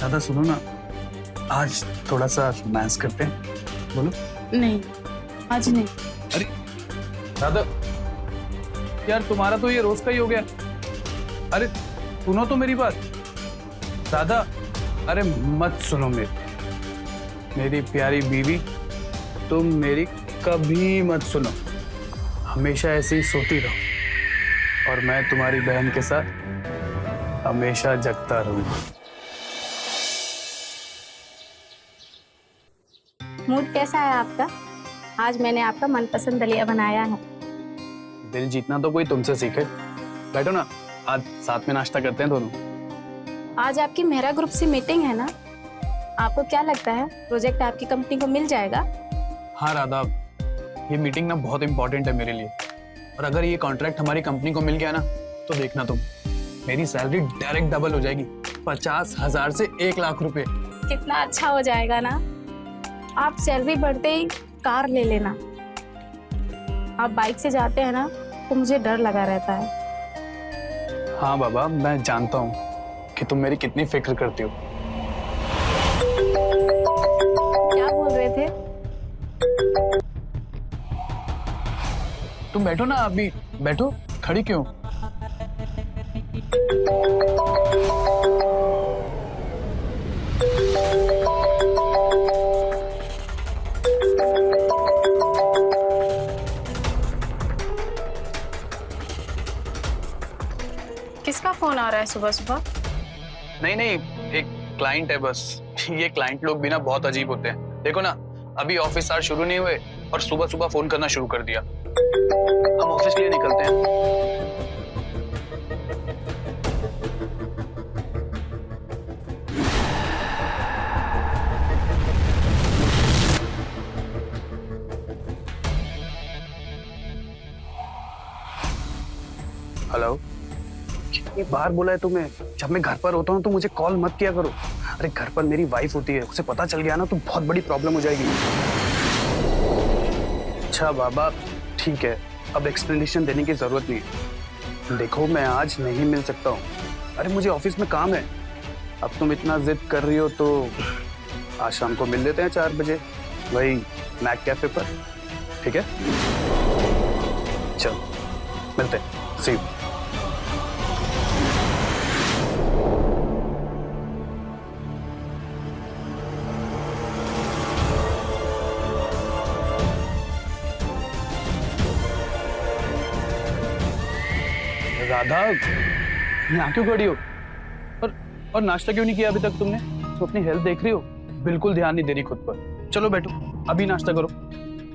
दादा सुनो ना, आज थोड़ा सा रोमांस करते हैं, बोलो। नहीं, आज नहीं। अरे दादा यार, तुम्हारा तो ये रोज का ही हो गया। अरे सुनो तो मेरी बात दादा। अरे मत सुनो मेरी प्यारी बीवी, तुम मेरी कभी मत सुनो। हमेशा ऐसे ही सोती रहो और मैं तुम्हारी बहन के साथ हमेशा जगता रहूंगा। मूड कैसा है आपका? आज मैंने आपका मनपसंद दलिया बनाया है। दिल जीतना तो कोई तुमसे सीखे। बैठो ना, आज साथ में नाश्ता करते हैं दोनों। आज आपकी मेहरा ग्रुप से मीटिंग है ना? आपको क्या लगता है प्रोजेक्ट आपकी कंपनी को मिल जाएगा? हाँ राधा, ये मीटिंग ना बहुत इंपॉर्टेंट है मेरे लिए, और अगर ये कॉन्ट्रैक्ट हमारी कंपनी को मिल गया ना तो देखना तुम, मेरी सैलरी डायरेक्ट डबल हो जाएगी, 50,000 से 1,00,000 रुपए। कितना अच्छा हो जाएगा ना। आप सैलरी बढ़ते ही कार ले लेना। आप बाइक से जाते हैं ना तो मुझे डर लगा रहता है। हाँ बाबा, मैं जानता हूँ कि तुम मेरी कितनी फिक्र करती हो। क्या बोल रहे थे? तुम बैठो ना, अभी बैठो, खड़ी क्यों? किसका फोन आ रहा है सुबह सुबह? नहीं नहीं, एक क्लाइंट है बस। ये क्लाइंट लोग भी ना बहुत अजीब होते हैं। देखो ना, अभी ऑफिस आवर शुरू नहीं हुए और सुबह सुबह फोन करना शुरू कर दिया। हम ऑफिस के लिए निकलते हैं। हेलो, कितनी बार बोला है तुम्हें, जब मैं घर पर होता हूँ तो मुझे कॉल मत किया करो। अरे घर पर मेरी वाइफ होती है, उसे पता चल गया ना तो बहुत बड़ी प्रॉब्लम हो जाएगी। अच्छा बाबा ठीक है, अब एक्सप्लेनेशन देने की जरूरत नहीं है। देखो मैं आज नहीं मिल सकता हूँ, अरे मुझे ऑफिस में काम है। अब तुम इतना जिद कर रही हो तो आज शाम को मिल लेते हैं 4 बजे, वही मैक कैफे पर, ठीक है? चलो मिलते हैं, सी यू। राधा, यहाँ क्यों खड़ी हो? और नाश्ता क्यों नहीं किया अभी तक तुमने? तो अपनी हेल्थ देख रही हो, बिल्कुल ध्यान नहीं दे रही खुद पर। चलो बैठो, अभी नाश्ता करो,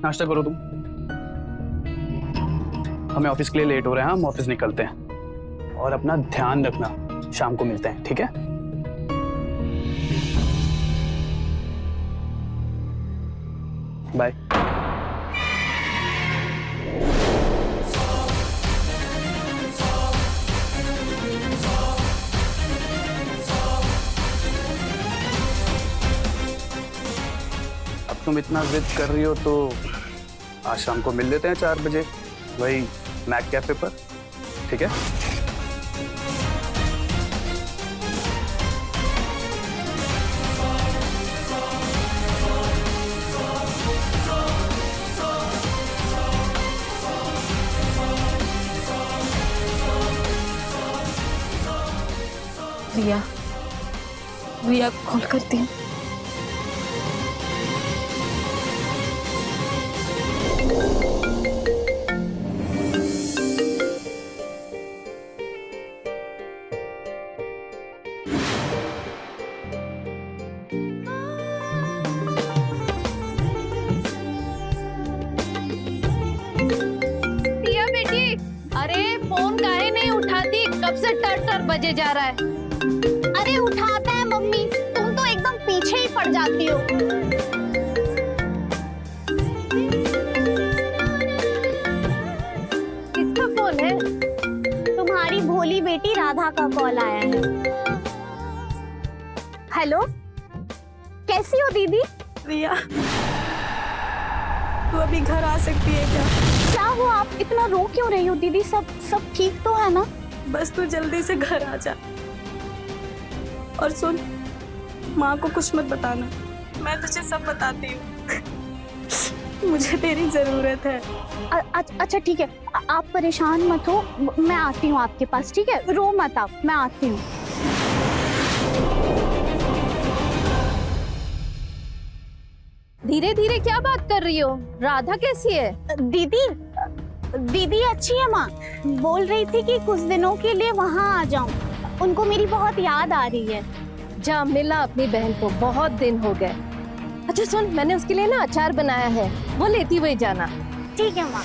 नाश्ता करो तुम। हमें ऑफिस के लिए लेट हो रहे हैं, हम ऑफिस निकलते हैं। और अपना ध्यान रखना, शाम को मिलते हैं, ठीक है? बाय। तुम इतना जिद कर रही हो तो आज शाम को मिल लेते हैं 4 बजे, वही मैक कैफे पर, ठीक है? रिया को कॉल करती हूँ। फोन काहे नहीं उठाती? कब से टर बजे जा रहा है। अरे उठाता है मम्मी, तुम तो एकदम पीछे ही पड़ जाती हो। किसका फोन है? तुम्हारी भोली बेटी राधा का कॉल आया है। हेलो, कैसी हो दीदी? रिया, तू अभी घर आ सकती है क्या? क्या हुआ, आप इतना रो क्यों रही हो दीदी? सब ठीक तो है ना? बस तू जल्दी से घर आ जा। और सुन, माँ को कुछ मत बताना, मैं तुझे सब बताती हूँ। मुझे तेरी जरूरत है। अच्छा ठीक है, आप परेशान मत हो, मैं आती हूँ आपके पास, ठीक है? रो मत आप, मैं आती हूँ। धीरे धीरे क्या बात कर रही हो? राधा कैसी है? दीदी दीदी अच्छी है माँ, बोल रही थी कि कुछ दिनों के लिए वहाँ आ जाऊं, उनको मेरी बहुत याद आ रही है। जा मिला अपनी बहन को, बहुत दिन हो गए। अच्छा सुन, मैंने उसके लिए ना अचार बनाया है, वो लेती हुई जाना। ठीक है माँ।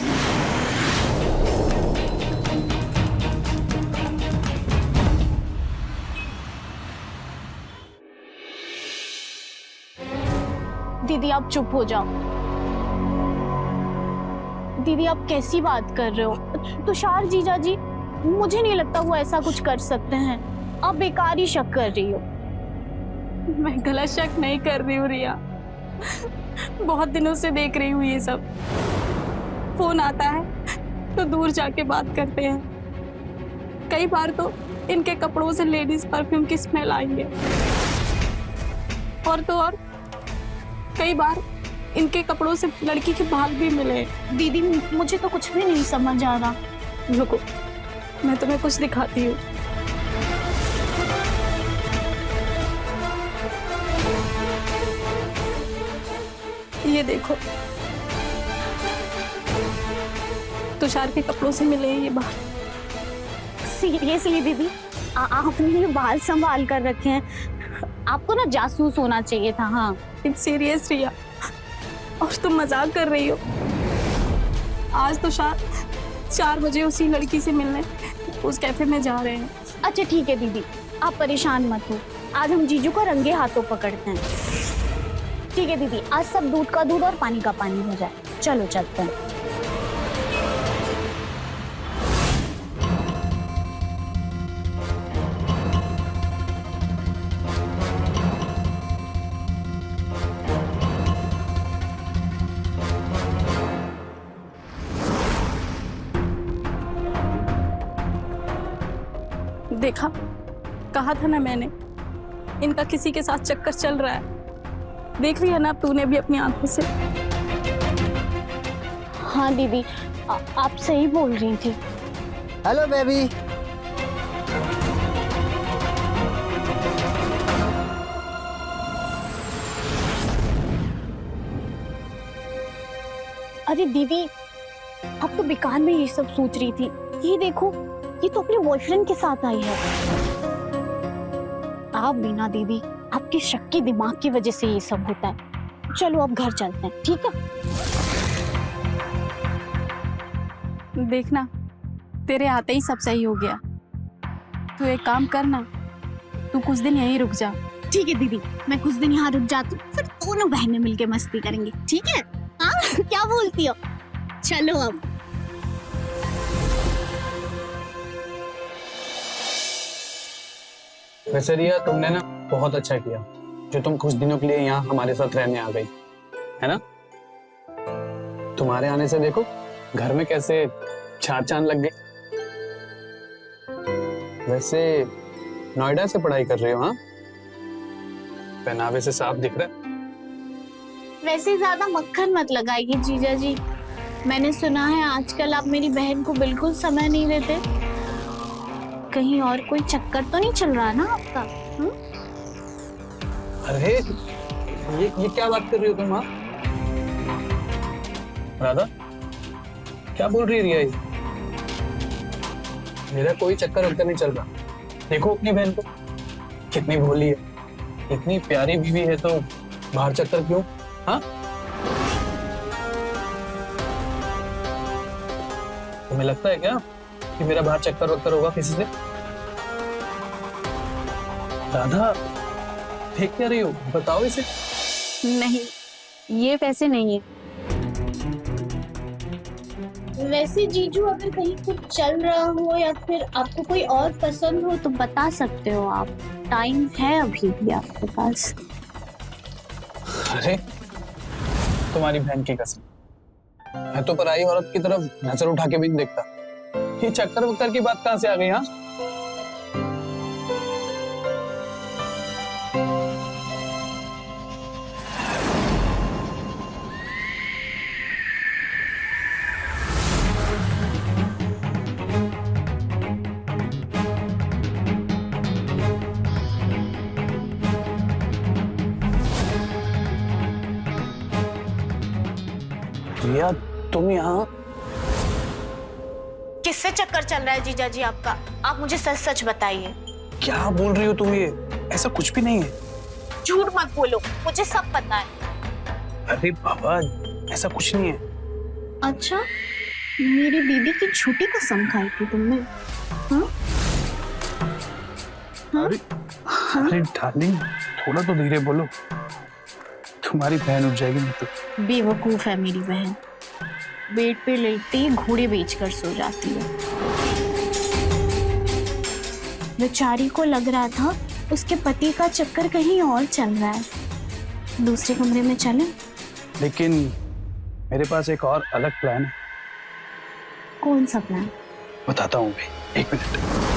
दीदी आप चुप हो जाओ। दीदी आप कैसी बात कर रहे हो? तुषार जीजा जी, मुझे नहीं लगता वो ऐसा कुछ कर सकते हैं। आप बेकार ही शक कर रही हो। मैं गलत शक नहीं कर रही हूँ रिया, बहुत दिनों से देख रही हूँ ये सब। फोन आता है तो दूर जाके बात करते हैं। कई बार तो इनके कपड़ों से लेडीज परफ्यूम की स्मेल आई है, और तो और कई बार इनके कपड़ों से लड़की के बाल भी मिले। दीदी मुझे तो कुछ भी नहीं समझ आ रहा। रुको, मैं तुम्हें कुछ दिखाती हूँ। ये देखो, तुषार के कपड़ों से मिले हैं ये बाल। सीरियसली दीदी, आपने ये बाल संभाल कर रखे हैं। आपको ना जासूस होना चाहिए था। हाँ इट्स सीरियस रिया, और तुम मजाक कर रही हो। आज तुषार 4 बजे उसी लड़की से मिलने उस कैफे में जा रहे हैं। अच्छा ठीक है दीदी, आप परेशान मत हो, आज हम जीजू को रंगे हाथों पकड़ते हैं। ठीक है दीदी, आज सब दूध का दूध और पानी का पानी हो जाए। चलो चलते हैं। देखा, कहा था ना मैंने, इनका किसी के साथ चक्कर चल रहा है। देख रही है ना तूने भी अपनी आंखों से। हाँ दीदी, आप सही बोल रही थी। Hello baby. अरे दीदी, अब तो बेकार में ये सब सोच रही थी। ये देखो, ये तो अपने बॉयफ्रेंड के साथ आई है। आप भी ना दीदी, आपके शक के दिमाग की वजह से ये सब होता है। चलो अब घर चलते हैं, ठीक है? देखना, तेरे आते ही सब सही हो गया। तू एक काम करना, तू कुछ दिन यहीं रुक जा। ठीक है दीदी, मैं कुछ दिन यहाँ रुक जाती हूँ, फिर दोनों बहनें मिलके मस्ती करेंगे, ठीक है? हाँ क्या बोलती हो? चलो अब। वैसे रिया, तुमने ना बहुत अच्छा किया जो तुम कुछ दिनों के लिए यहाँ हमारे साथ रहने आ गई, है ना? तुम्हारे आने से देखो घर में कैसे चार चांद लग गए। वैसे नोएडा से पढ़ाई कर रही हो? हाँ, पहनावे से साफ दिख रहा है। वैसे ज्यादा मक्खन मत लगाइए जीजा जी। मैंने सुना है आजकल आप मेरी बहन को बिल्कुल समय नहीं देते। कहीं और कोई चक्कर तो नहीं चल रहा ना आपका? अरे ये क्या बात कर रही हो तुम? हाँ राधा, क्या बोल रही है रिया? मेरा कोई चक्कर वक्कर नहीं चल रहा। देखो अपनी बहन को, कितनी भोली है, इतनी प्यारी बीवी है, तो बाहर चक्कर क्यों? हाँ, तुम्हें लगता है क्या कि मेरा बाहर चक्कर वक्कर होगा किसी से? राधा, देख क्या रही हो? बताओ इसे। नहीं, ये वैसे नहीं है। वैसे जीजू, अगर कहीं कुछ चल रहा हो या फिर आपको कोई और पसंद हो तो बता सकते हो आप। टाइम है अभी भी आपके पास। अरे तुम्हारी बहन की कसम, मैं तो पराई औरत की तरफ नजर उठा के भी नहीं देखता। ये चक्कर वक्कर की बात कहां से आ गई? हाँ, रिया तुम यहाँ? किससे चक्कर चल रहा है जीजा जी आपका? आप मुझे सच सच बताइए। क्या बोल रही हो तुम ये? ऐसा कुछ भी नहीं है। झूठ मत बोलो, मुझे सब पता है। अरे बाबा ऐसा कुछ नहीं है। अच्छा, मेरी दीदी की झूठी कसम खाई थी तुमने? हाँ? अरे अरे डार्लिंग थोड़ा तो धीरे बोलो, तुम्हारी बहन उठ जाएगी नहीं तो। बेवकूफ है मेरी बहन, बेड पे लेटते ही घोड़े बेचकर सो जाती है। बेचारी को लग रहा था उसके पति का चक्कर कहीं और चल रहा है। दूसरे कमरे में चलें? लेकिन मेरे पास एक और अलग प्लान है। कौन सा प्लान? बताता हूँ भाई, एक मिनट।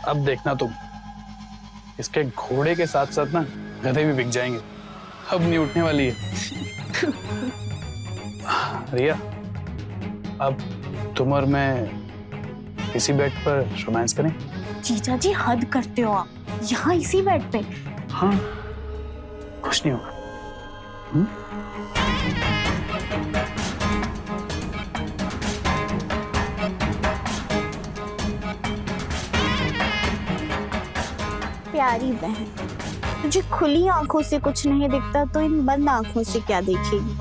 अब देखना तुम, इसके घोड़े के साथ साथ ना गधे भी बिक जाएंगे। अब नहीं उठने वाली है। रिया, अब तुम और मैं इसी बेड पर रोमांस करें? जीजा जी हद करते हो आप, यहाँ इसी बेड पे? हाँ, कुछ नहीं होगा। प्यारी बहन, तुझे खुली आंखों से कुछ नहीं दिखता तो इन बंद आंखों से क्या देखेगी?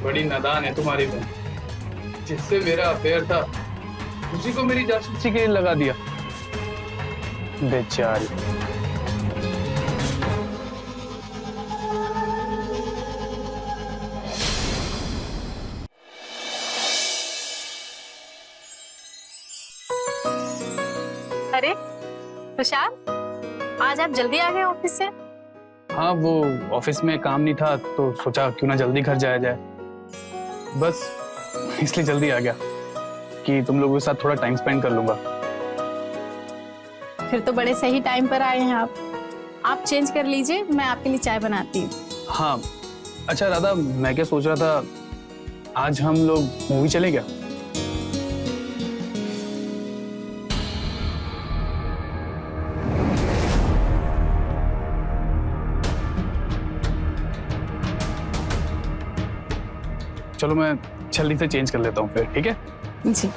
बड़ी नादान है तुम्हारी बहन। जिससे मेरा अफेयर था उसी को मेरी जासूसी के लिए लगा दिया। बेचारी। अरे तुषार, आज आप जल्दी आ गए ऑफिस से? हाँ, वो ऑफिस में काम नहीं था तो सोचा क्यों ना जल्दी घर जाया जाए, बस इसलिए जल्दी आ गया कि तुम लोगों के साथ थोड़ा टाइम स्पेंड कर लूंगा। फिर तो बड़े सही टाइम पर आए हैं आप चेंज कर लीजिए, मैं आपके लिए चाय बनाती हूँ। हाँ, अच्छा राधा, मैं क्या सोच रहा था, आज हम लोग मूवी चले क्या? चलो मैं जल्दी से चेंज कर लेता हूँ फिर, ठीक है? जी।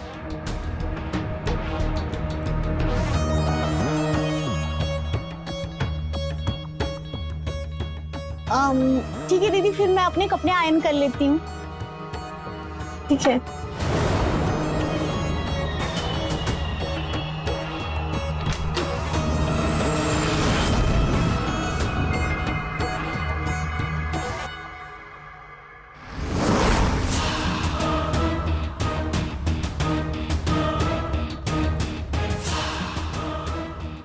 ठीक है दीदी, फिर मैं अपने कपड़े आयरन कर लेती हूँ। ठीक है।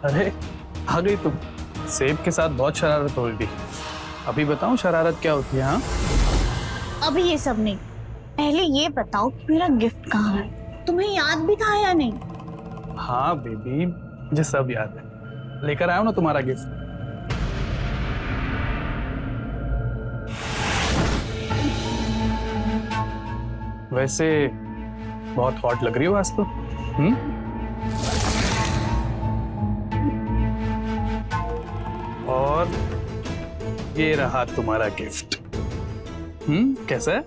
अरे आ गई तुम। सेब के साथ बहुत शरारत हो रही थी। अभी बताऊं शरारत क्या होती है? हाँ, अभी ये सब नहीं, पहले ये बताओ कि मेरा गिफ्ट कहाँ है? तुम्हें याद भी था या नहीं? हाँ बेबी, मुझे सब याद है। लेकर आया हूं ना तुम्हारा गिफ्ट। वैसे बहुत हॉट लग रही हो आज तो। और ये रहा तुम्हारा गिफ्ट। कैसा है?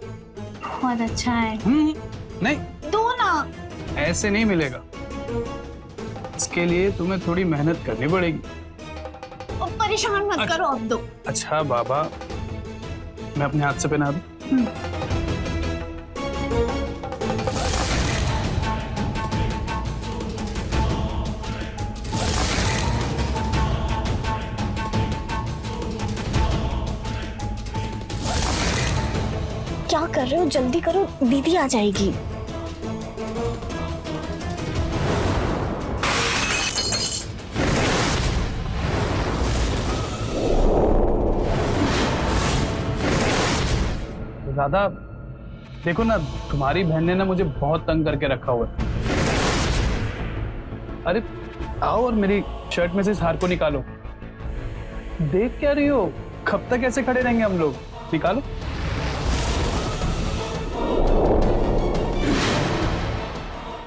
बहुत अच्छा है। नहीं, दो ना। ऐसे नहीं मिलेगा। इसके लिए तुम्हें थोड़ी मेहनत करनी पड़ेगी। और परेशान मत करो, अब दो। अच्छा बाबा, मैं अपने हाथ से पहना दूं? क्या कर रहे हो? जल्दी करो, दीदी आ जाएगी। राधा, देखो ना, तुम्हारी बहन ने ना मुझे बहुत तंग करके रखा हुआ है। अरे आओ और मेरी शर्ट में से इस हार को निकालो। देख क्या रही हो? कब तक ऐसे खड़े रहेंगे हम लोग? निकालो।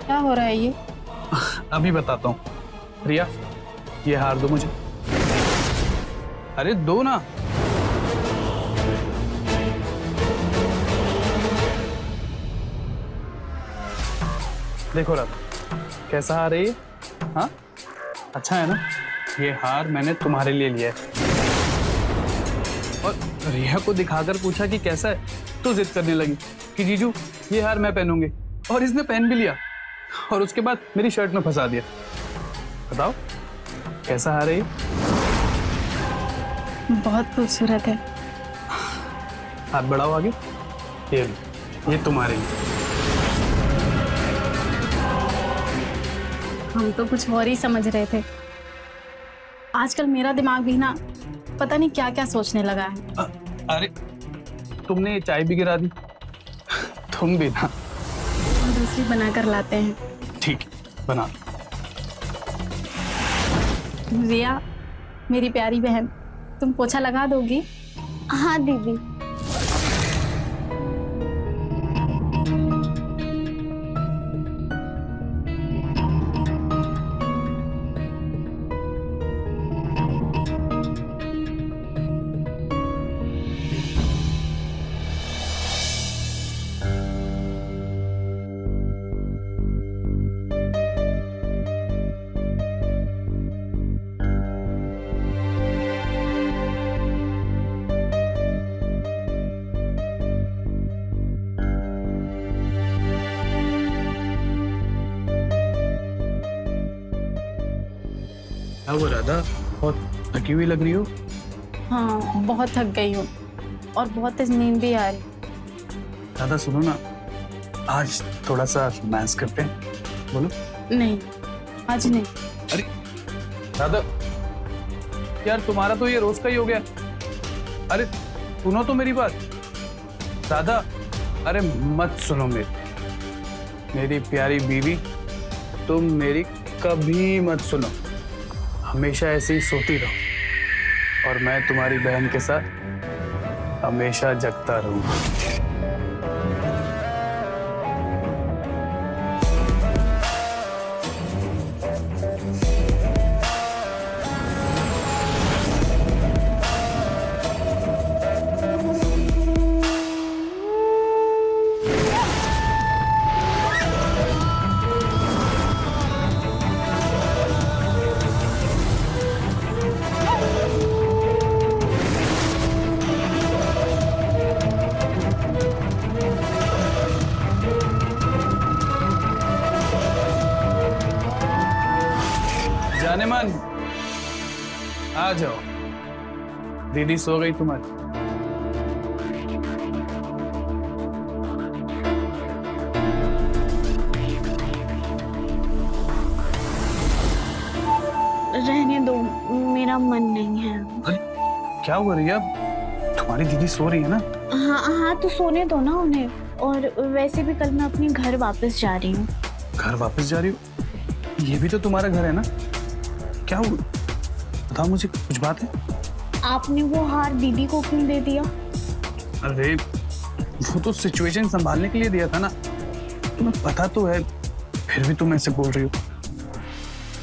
क्या हो रहा है ये? अभी बताता हूँ। रिया, ये हार दो मुझे। अरे दो ना। देखो राधा, कैसा हार है ये? हाँ, अच्छा है ना? ये हार मैंने तुम्हारे लिए लिया है। और रिया को दिखाकर पूछा कि कैसा है, तो जिद करने लगी कि जीजू ये हार मैं पहनूंगी, और इसने पहन भी लिया और उसके बाद मेरी शर्ट में फंसा दिया। बताओ कैसा हार है ये? बहुत खूबसूरत है। हाथ बढ़ाओ आगे। ये लो, ये तुम्हारे लिए। हम तो कुछ और ही समझ रहे थे। आजकल मेरा दिमाग भी ना पता नहीं क्या क्या सोचने लगा है। अरे तुमने ये चाय भी गिरा दी। तुम भी ना। हम दूसरी बनाकर लाते हैं। ठीक है, बना लो। रिया, मेरी प्यारी बहन, तुम पोछा लगा दोगी? हाँ दीदी। क्या हुआ राधा, बहुत थकी हुई लग रही हो? हाँ, बहुत थक गई हूँ और बहुत तेज नींद भी आ रही। राधा सुनो ना, आज थोड़ा सा रोमांस करते हैं। बोलो। नहीं, आज नहीं। अरे राधा, यार तुम्हारा तो ये रोज का ही हो गया। अरे सुनो तो मेरी बात। राधा, अरे मत सुनो मेरी प्यारी बीवी, तुम मेरी कभी मत सुनो। हमेशा ऐसे ही सोती रहो और मैं तुम्हारी बहन के साथ हमेशा जगता रहूंगा। जाने मन, आ जाओ। दीदी सो गई तुम्हारी। रहने दो, मेरा मन नहीं है। अरे क्या हुआ रिया, तुम्हारी दीदी सो रही है ना? हाँ हाँ, तो सोने दो ना उन्हें। और वैसे भी कल मैं अपने घर वापस जा रही हूँ। घर वापस जा रही हो? ये भी तो तुम्हारा घर है ना? क्या हुआ, बताओ मुझे, कुछ बात है? आपने वो हार दीदी को क्यों दे दिया? अरे वो तो सिचुएशन संभालने के लिए दिया था ना, तुम्हें पता तो है, फिर भी तुम ऐसे बोल रही हो।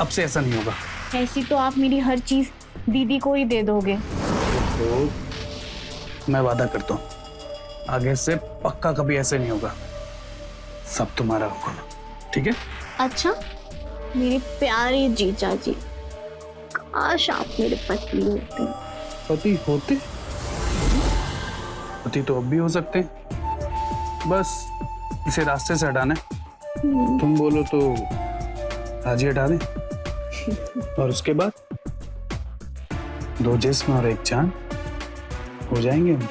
अब से ऐसा नहीं होगा। ऐसी तो आप मेरी हर चीज दीदी को ही दे दोगे। तो मैं वादा करता हूँ, आगे से पक्का कभी ऐसे नहीं होगा। सब तुम्हारा होगा, ठीक है? अच्छा, मेरे प्यारे जीजा जी, काश आप मेरे पति होते। पति होते? पति तो अब भी हो सकते हैं, बस इसे रास्ते से हटाना है। तुम बोलो तो आज ही हटा दें, और उसके बाद 2 जिस्म और 1 जान हो जाएंगे हम।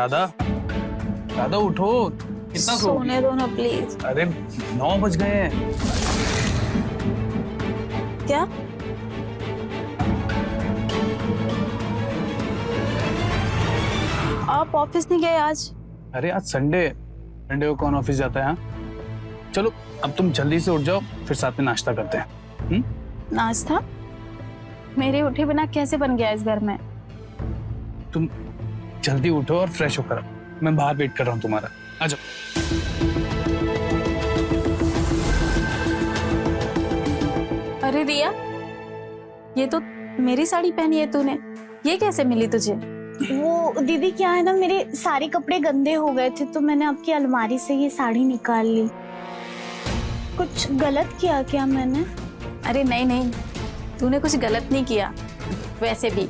राधा, राधा उठो, कितना सो सोने दो ना प्लीज। अरे 9 बज गए हैं। क्या? आप ऑफिस नहीं गए आज? अरे आज संडे, संडे को कौन ऑफिस जाता है? हाँ चलो अब तुम जल्दी से उठ जाओ, फिर साथ में नाश्ता करते हैं। नाश्ता मेरे उठे बिना कैसे बन गया इस घर में? तुम जल्दी उठो और फ्रेश होकर आओ, मैं बाहर वेट कर रहा हूँ तुम्हारा। आ जाओ। अरे रिया, ये तो मेरी साड़ी पहनी है तूने, ये कैसे मिली तुझे? वो दीदी क्या है ना, मेरे सारे कपड़े गंदे हो गए थे तो मैंने आपकी अलमारी से ये साड़ी निकाल ली। कुछ गलत किया क्या मैंने? अरे नहीं नहीं, तूने कुछ गलत नहीं किया। वैसे भी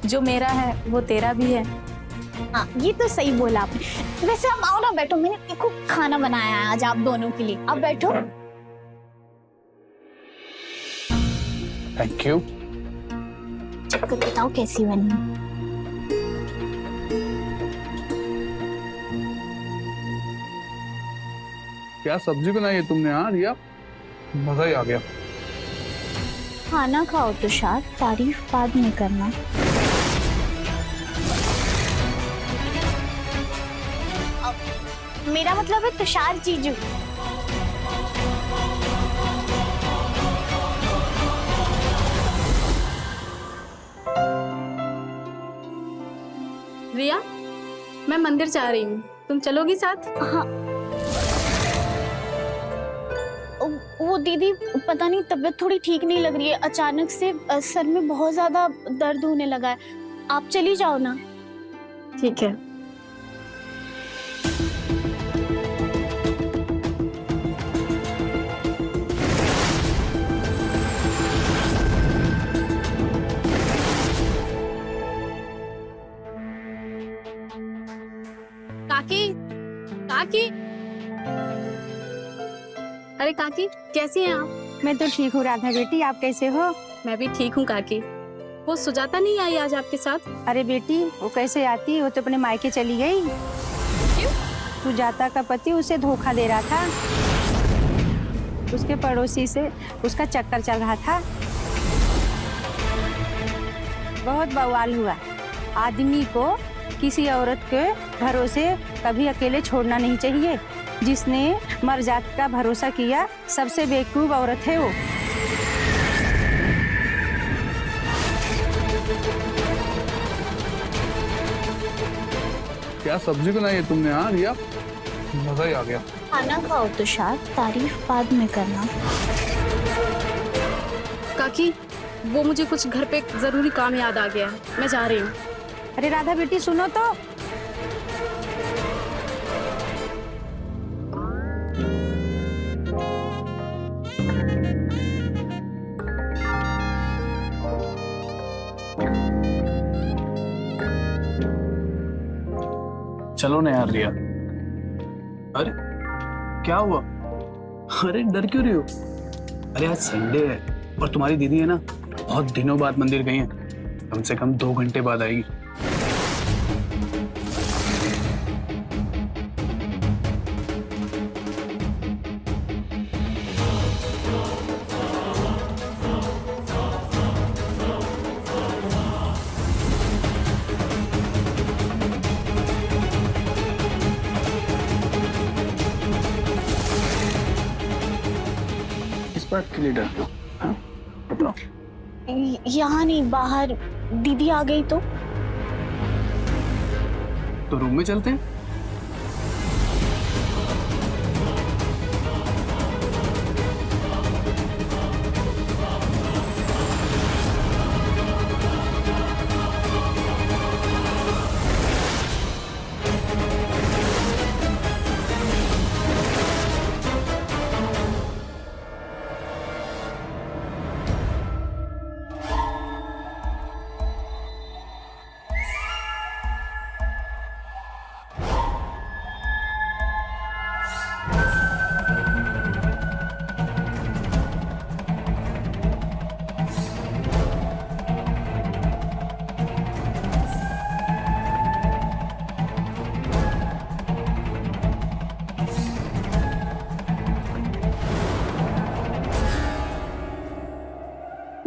जो मेरा है वो तेरा भी है। हाँ ये तो सही बोला आपने। वैसे आप आओ ना, बैठो, मैंने देखो खाना बनाया है आज आप दोनों के लिए, आप बैठो। Thank you. चेक करके बताओ कैसी बनी। क्या सब्जी बनाई है तुमने? हाँ रिया, मजा ही आ गया। खाना खाओ तुषार, तारीफ बाद में करना। मेरा मतलब है तुषार जीजू। रिया, मैं मंदिर जा रही हूँ, तुम चलोगी साथ? हाँ वो दीदी पता नहीं तबीयत थोड़ी ठीक नहीं लग रही है, अचानक से सर में बहुत ज्यादा दर्द होने लगा है, आप चली जाओ ना। ठीक है। काकी, काकी, अरे काकी कैसी हैं आप? मैं तो ठीक हूँ राधा बेटी, आप कैसे हो? मैं भी ठीक हूँ काकी। वो सुजाता नहीं आई आज आपके साथ? अरे बेटी वो कैसे आती, वो तो अपने मायके चली गई। क्यों? सुजाता का पति उसे धोखा दे रहा था, उसके पड़ोसी से उसका चक्कर चल रहा था। बहुत बवाल हुआ। आदमी को किसी औरत के भरोसे कभी अकेले छोड़ना नहीं चाहिए। जिसने मर जात का भरोसा किया सबसे बेवकूफ औरत है वो। क्या सब्जी बनाई है तुमने? हाँ रिया, मजा ही आ गया। खाना खाओ तुषार, तारीफ बाद में करना। काकी, वो मुझे कुछ घर पे जरूरी काम याद आ गया है, मैं जा रही हूँ। अरे राधा बेटी सुनो तो। चलो ना यार रिया। अरे क्या हुआ? अरे डर क्यों रही हो? अरे आज संडे है और तुम्हारी दीदी है ना, बहुत दिनों बाद मंदिर गई है, कम से कम 2 घंटे बाद आएगी। इस बात के लिए डर लो। हाँ बताओ। यहाँ नहीं, बाहर दीदी आ गई तो रूम में चलते हैं।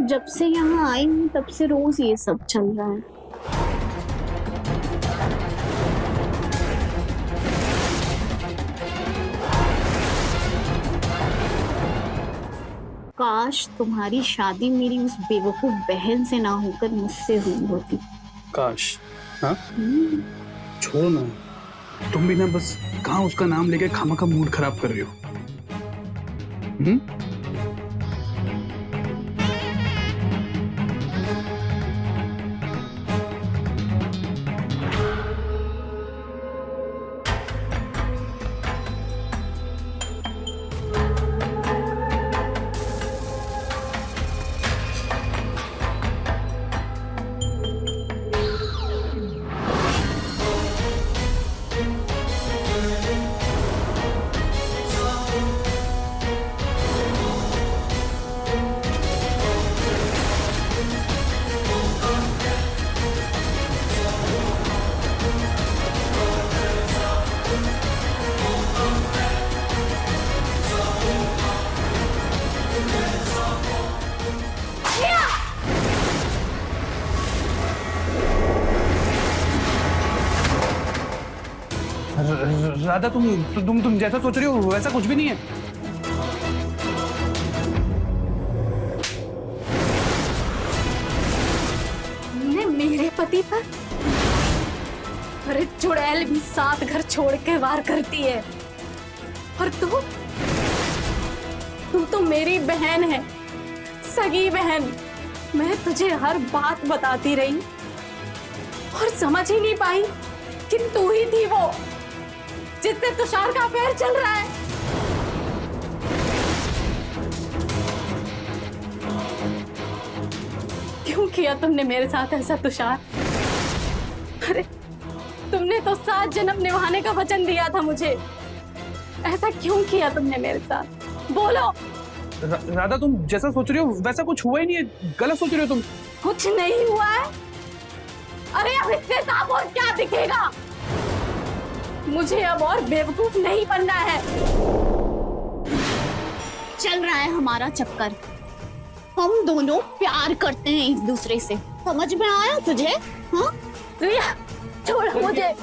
जब से यहाँ आई हूँ तब से रोज ये सब चल रहा है। काश तुम्हारी शादी मेरी उस बेवकूफ बहन से ना होकर मुझसे हुई होती। काश। हाँ, छोड़ो ना, तुम भी ना बस कहाँ उसका नाम लेके खामा का मूड खराब कर रही हो। राधा, तुम जैसा सोच रही हो वैसा कुछ भी नहीं है। तुमने मेरे पति पर? अरे चुड़ैल भी 7 घर छोड़ के वार करती है, और तू तो मेरी बहन है, सगी बहन। मैं तुझे हर बात बताती रही और समझ ही नहीं पाई कि तू ही थी वो जिससे तुषार का अफेयर चल रहा है। क्यों किया तुमने मेरे साथ ऐसा तुषार? अरे तुमने तो 7 जन्म निभाने का वचन दिया था मुझे। ऐसा क्यों किया तुमने मेरे साथ? बोलो। राधा, तुम जैसा सोच रही हो वैसा कुछ हुआ ही नहीं है, गलत सोच रही हो तुम। कुछ नहीं हुआ है? अरे अब इससे साफ और क्या दिखेगा? मुझे अब और बेवकूफ नहीं बनना है। चल रहा है हमारा चक्कर। हम दोनों प्यार करते हैं एक दूसरे से, समझ में आया तुझे? हाँ रिया, छोड़ मुझे।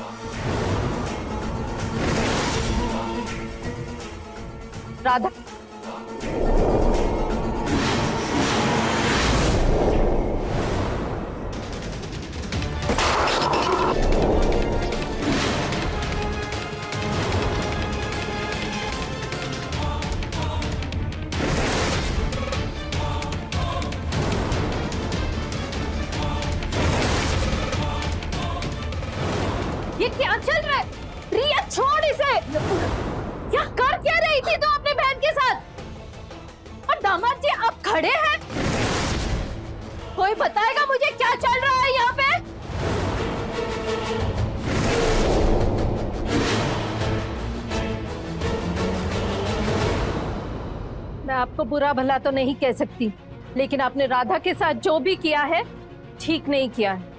राधा, ये क्या चल रहा है? रिया, छोड़ इसे। क्या कर क्या रही थी तू अपने बहन के साथ? और दामाद जी अब खड़े हैं। कोई बताएगा मुझे क्या चल रहा है यहाँ पे? मैं आपको बुरा भला तो नहीं कह सकती, लेकिन आपने राधा के साथ जो भी किया है ठीक नहीं किया है।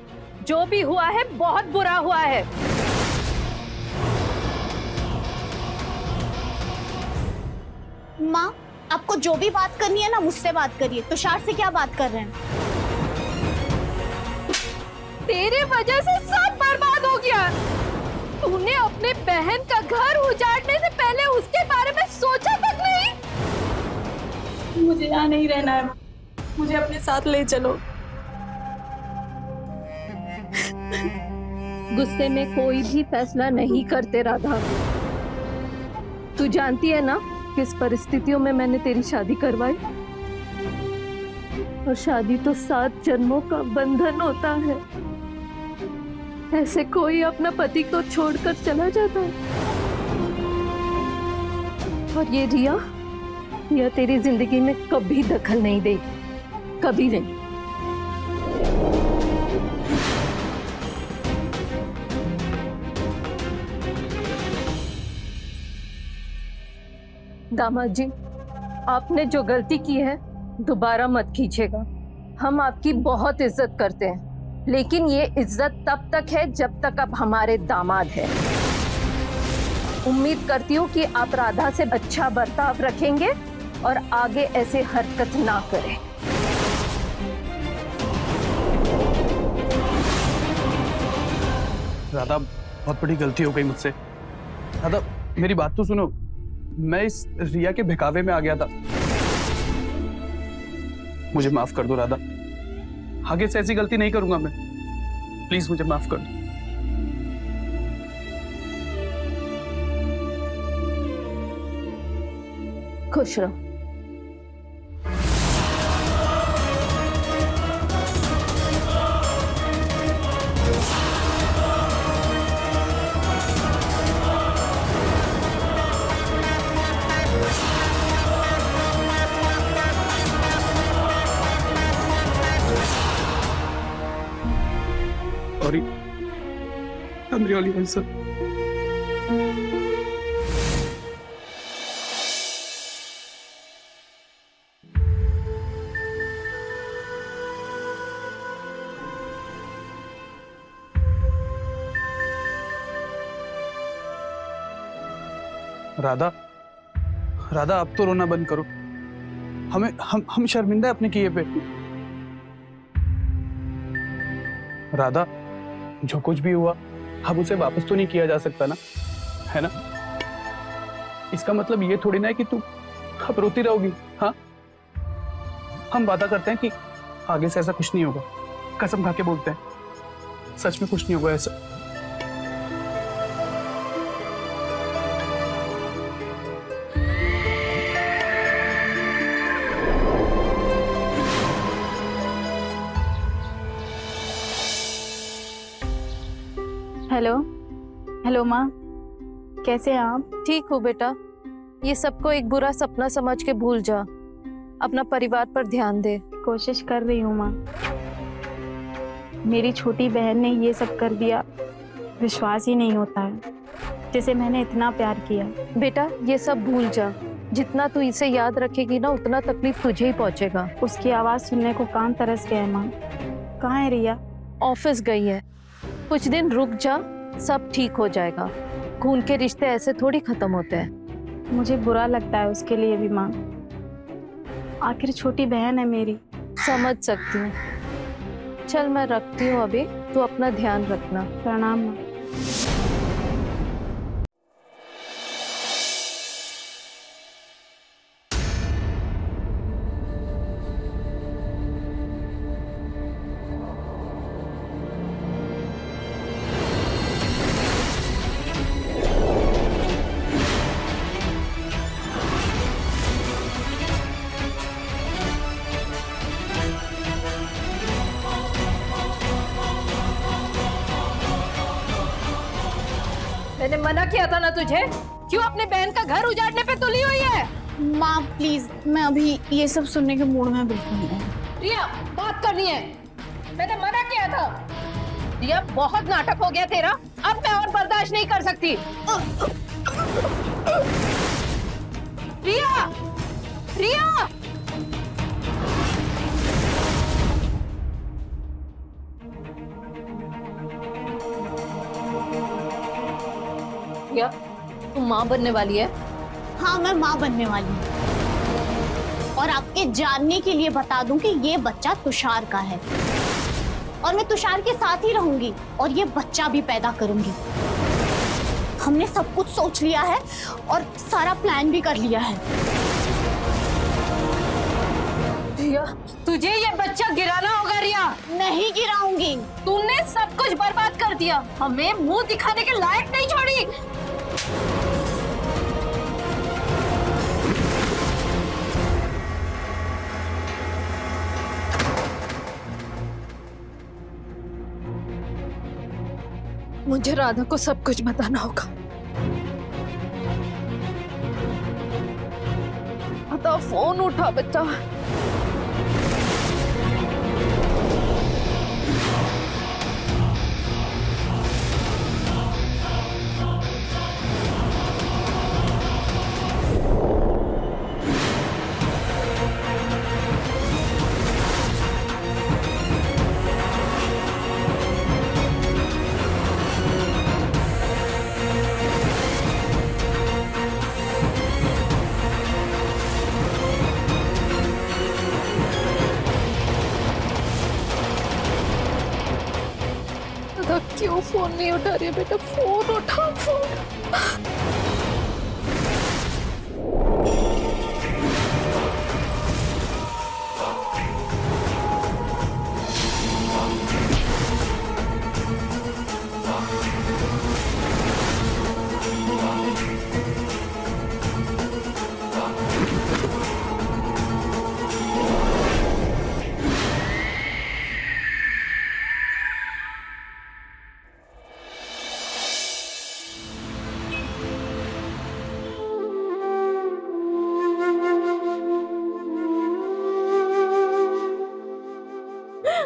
जो भी हुआ है बहुत बुरा हुआ है। माँ, आपको जो भी बात करनी है ना मुझसे बात करिए। तुषार से क्या बात कर रहे हैं? तेरे वजह से सब बर्बाद हो गया। तूने अपने बहन का घर उजाड़ने से पहले उसके बारे में सोचा तक नहीं। मुझे यहाँ नहीं रहना है, मुझे अपने साथ ले चलो। गुस्से में कोई भी फैसला नहीं करते राधा। तू जानती है ना किस परिस्थितियों में मैंने तेरी शादी करवाई। और शादी तो 7 जन्मों का बंधन होता है। ऐसे कोई अपना पति को छोड़कर चला जाता है? और ये रिया तेरी जिंदगी में कभी दखल नहीं देगी, कभी नहीं। दामाद जी, आपने जो गलती की है दोबारा मत कीजिएगा। हम आपकी बहुत इज्जत करते हैं, लेकिन ये इज्जत तब तक है जब तक आप हमारे दामाद हैं। उम्मीद करती हूँ कि आप राधा से अच्छा बर्ताव रखेंगे और आगे ऐसे हरकत ना करें। राधा, बहुत बड़ी गलती हो गई मुझसे। राधा, मेरी बात तो सुनो। मैं इस रिया के बहकावे में आ गया था। मुझे माफ कर दो राधा, आगे से ऐसी गलती नहीं करूंगा मैं। प्लीज मुझे माफ कर दो। खुश रहो। Sorry, I'm really sorry. Radha, Radha अब तो रोना बंद करो। हम शर्मिंदा है अपने किए पे। राधा, जो कुछ भी हुआ अब उसे वापस तो नहीं किया जा सकता ना, है ना? इसका मतलब ये थोड़ी ना है कि तू अब रोती रहोगी। हाँ, हम वादा करते हैं कि आगे से ऐसा कुछ नहीं होगा। कसम खा के बोलते हैं, सच में कुछ नहीं होगा ऐसा। हेलो, हेलो माँ, कैसे हैं आप? ठीक हो बेटा, ये सबको एक बुरा सपना समझ के भूल जा। अपना परिवार पर ध्यान दे। कोशिश कर रही हूँ माँ। मेरी छोटी बहन ने ये सब कर दिया, विश्वास ही नहीं होता है, जिसे मैंने इतना प्यार किया। बेटा ये सब भूल जा। जितना तू इसे याद रखेगी ना, उतना तकलीफ तुझे ही पहुंचेगा। उसकी आवाज़ सुनने को कान तरस गया है माँ। कहाँ है रिया? ऑफिस गई है। कुछ दिन रुक जा, सब ठीक हो जाएगा। खून के रिश्ते ऐसे थोड़ी खत्म होते हैं। मुझे बुरा लगता है उसके लिए भी माँ। आखिर छोटी बहन है मेरी। समझ सकती हूँ। चल मैं रखती हूँ अभी, तू अपना ध्यान रखना। प्रणाम माँ। मैंने मना किया था ना तुझे? क्यों अपने बहन का घर उजाड़ने पे तुली हुई है? माँ प्लीज, मैं अभी ये सब सुनने के मूड में बिल्कुल नहीं हूँ। रिया, बात करनी है। मैंने मना किया था। रिया, बहुत नाटक हो गया तेरा। अब मैं और बर्दाश्त नहीं कर सकती। रिया, रिया, रिया, तू माँ बनने वाली है? हाँ, मैं माँ बनने वाली हूँ। और आपके जानने के लिए बता दूं कि ये बच्चा तुषार का है और मैं तुषार के साथ ही रहूंगी और ये बच्चा भी पैदा करूंगी। हमने सब कुछ सोच लिया है और सारा प्लान भी कर लिया है। रिया, तुझे ये बच्चा गिराना होगा। रिया, नहीं गिराऊंगी। तूने सब कुछ बर्बाद कर दिया। हमें मुंह दिखाने के लायक नहीं छोड़ी। मुझे राधा को सब कुछ बताना होगा। बता, फोन उठा बच्चा। फोन नहीं उठा रही है बेटा, फोन उठा, फोन।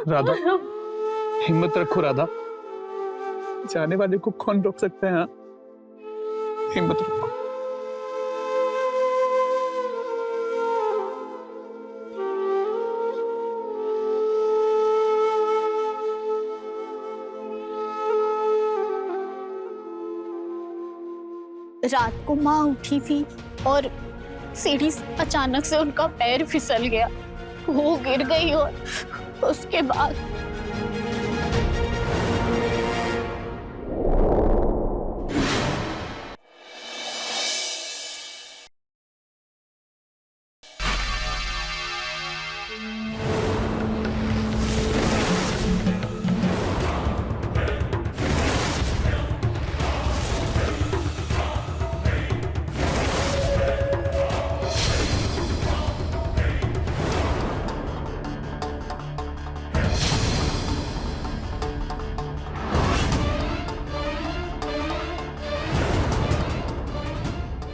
राधा, हिम्मत रखो राधा, जाने वाले को कौन रोक सकता है? हाँ, हिम्मत रखो। रात को माँ उठी थी और सीढ़ी से अचानक से उनका पैर फिसल गया, वो गिर गई और उसके बाद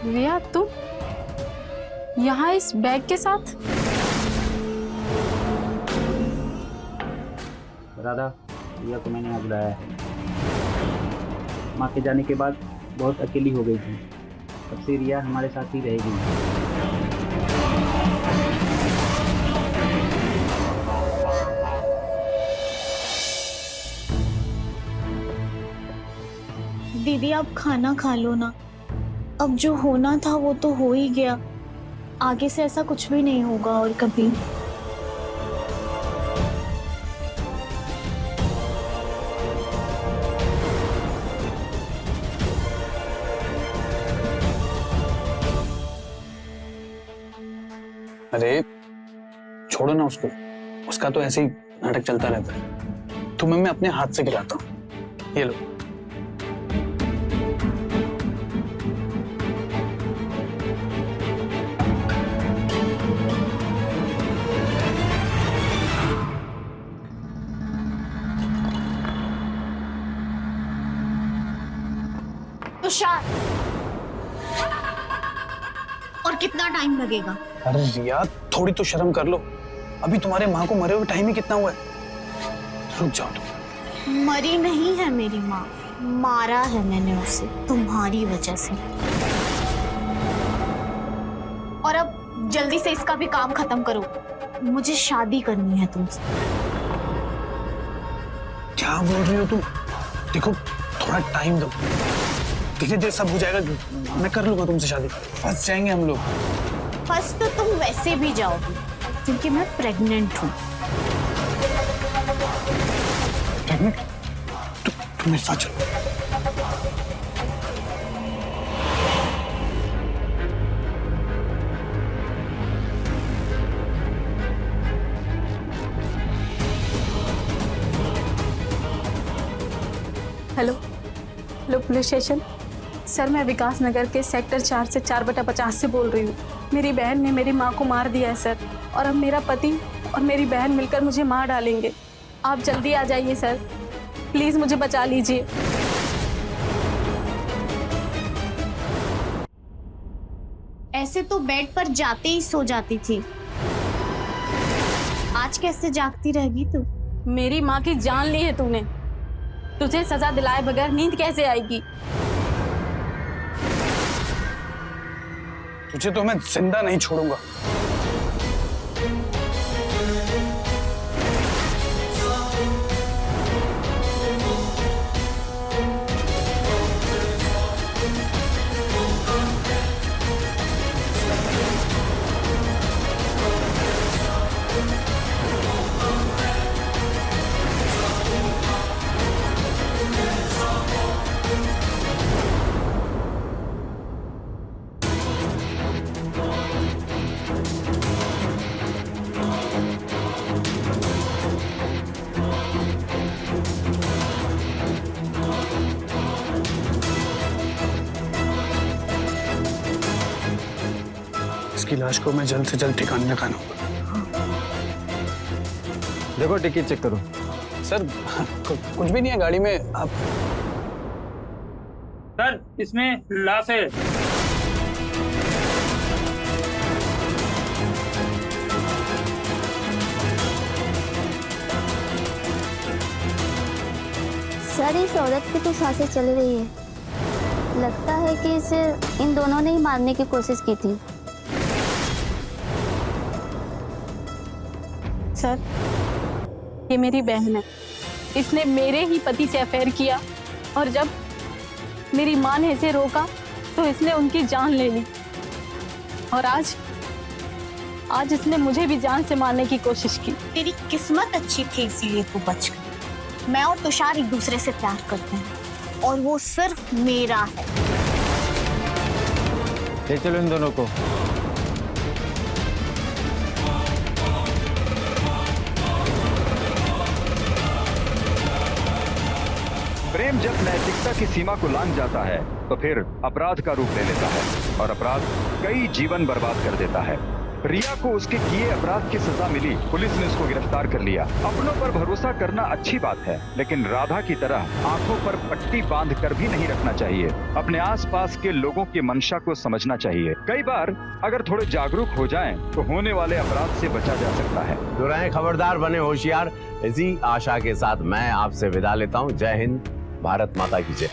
रिया, तुम यहाँ इस बैग के साथ? राधा, रिया को मैंने यहाँ बुलाया है। माँ के जाने के बाद बहुत अकेली हो गई थी, तब से रिया हमारे साथ ही रहेगी। दीदी आप खाना खा लो ना, अब जो होना था वो तो हो ही गया, आगे से ऐसा कुछ भी नहीं होगा और कभी। अरे छोड़ो ना उसको, उसका तो ऐसे ही नाटक चलता रहता है। तुम्हें मैं अपने हाथ से खिलाता हूँ, ये लो। तुषार, और कितना टाइम लगेगा? अरे रिया, थोड़ी तो शर्म कर लो, अभी तुम्हारे माँ को मरे हुए टाइम ही कितना हुआ है। रुक जाओ तुम। मरी नहीं है मेरी माँ, मारा है मैंने उसे तुम्हारी वजह से। और अब जल्दी से इसका भी काम खत्म करो, मुझे शादी करनी है तुमसे। क्या बोल रही हो तुम? देखो थोड़ा टाइम दो, धीरे धीरे सब हो जाएगा, मैं कर लूंगा तुमसे शादी, फंस जाएंगे हम लोग। फंस तो तुम वैसे भी जाओगी, क्योंकि मैं प्रेग्नेंट हूँ। प्रेग्नेंट? तुम मेरे साथ चलो। Hello hello, police station. Sir, मैं विकास नगर के सेक्टर 4 से 4/50 से बोल रही हूँ। मेरी बहन ने मेरी माँ को मार दिया है सर, और अब मेरा पति और मेरी बहन मिलकर मुझे मार डालेंगे। आप जल्दी आ जाइए सर, प्लीज मुझे बचा लीजिए। ऐसे तो बेड पर जाते ही सो जाती थी, आज कैसे जागती रहेगी तू? मेरी माँ की जान ली है तूने, तुझे सजा दिलाए बगैर नींद कैसे आएगी? तुझे तो मैं जिंदा नहीं छोड़ूंगा। उसकी लाश को मैं जल्द से जल्द ठिकाने लगाना होगा। देखो टिकट चेक करो। सर कुछ भी नहीं है गाड़ी में। आप सर इसमें लाश है। सर इस औरत की तो सांसें चल रही है। लगता है कि इसे इन दोनों ने ही मारने की कोशिश की थी। सर ये मेरी बहन है, इसने मेरे ही पति से अफेयर किया और जब मेरी माँ ने इसे रोका तो इसने उनकी जान ले ली और आज इसने मुझे भी जान से मारने की कोशिश की। तेरी किस्मत अच्छी थी इसलिए तू बच गई। मैं और तुषार एक दूसरे से प्यार करते हैं और वो सिर्फ मेरा है। ले चलो इन दोनों को। प्रेम जब नैतिकता की सीमा को लांघ जाता है तो फिर अपराध का रूप ले लेता है और अपराध कई जीवन बर्बाद कर देता है। रिया को उसके किए अपराध की सजा मिली, पुलिस ने उसको गिरफ्तार कर लिया। अपनों पर भरोसा करना अच्छी बात है, लेकिन राधा की तरह आंखों पर पट्टी बांध कर भी नहीं रखना चाहिए। अपने आसपास के लोगों की मंशा को समझना चाहिए। कई बार अगर थोड़े जागरूक हो जाएं, तो होने वाले अपराध से बचा जा सकता है। तो रहें खबरदार, बने होशियार। इसी आशा के साथ मैं आपसे विदा लेता हूँ। जय हिंद, भारत माता की जय।